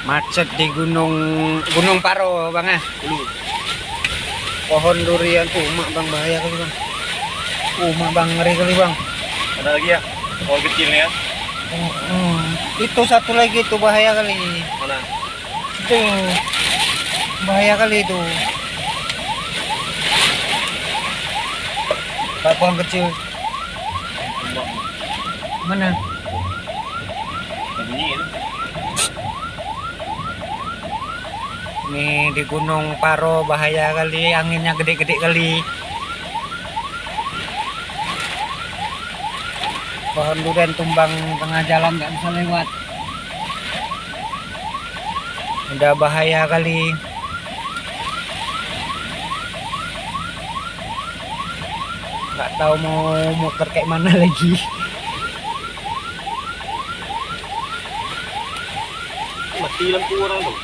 Macet di Gunung Paro, Bang ah. Pohon durian mak Bang, bahaya kali Bang. Mak Bang, ngeri kali Bang. Ada lagi ya? Pohon kecilnya. Itu satu lagi itu bahaya kali. Mana? Itu bahaya kali itu. Pak, pohon kecil. Mana? Bunyi itu. Ini di Gunung Paro bahaya kali, anginnya gede-gede kali. Pohon durian tumbang tengah jalan, nggak bisa lewat. Udah bahaya kali. Nggak tahu mau muter kayak mana lagi. Mati lampu orang tuh.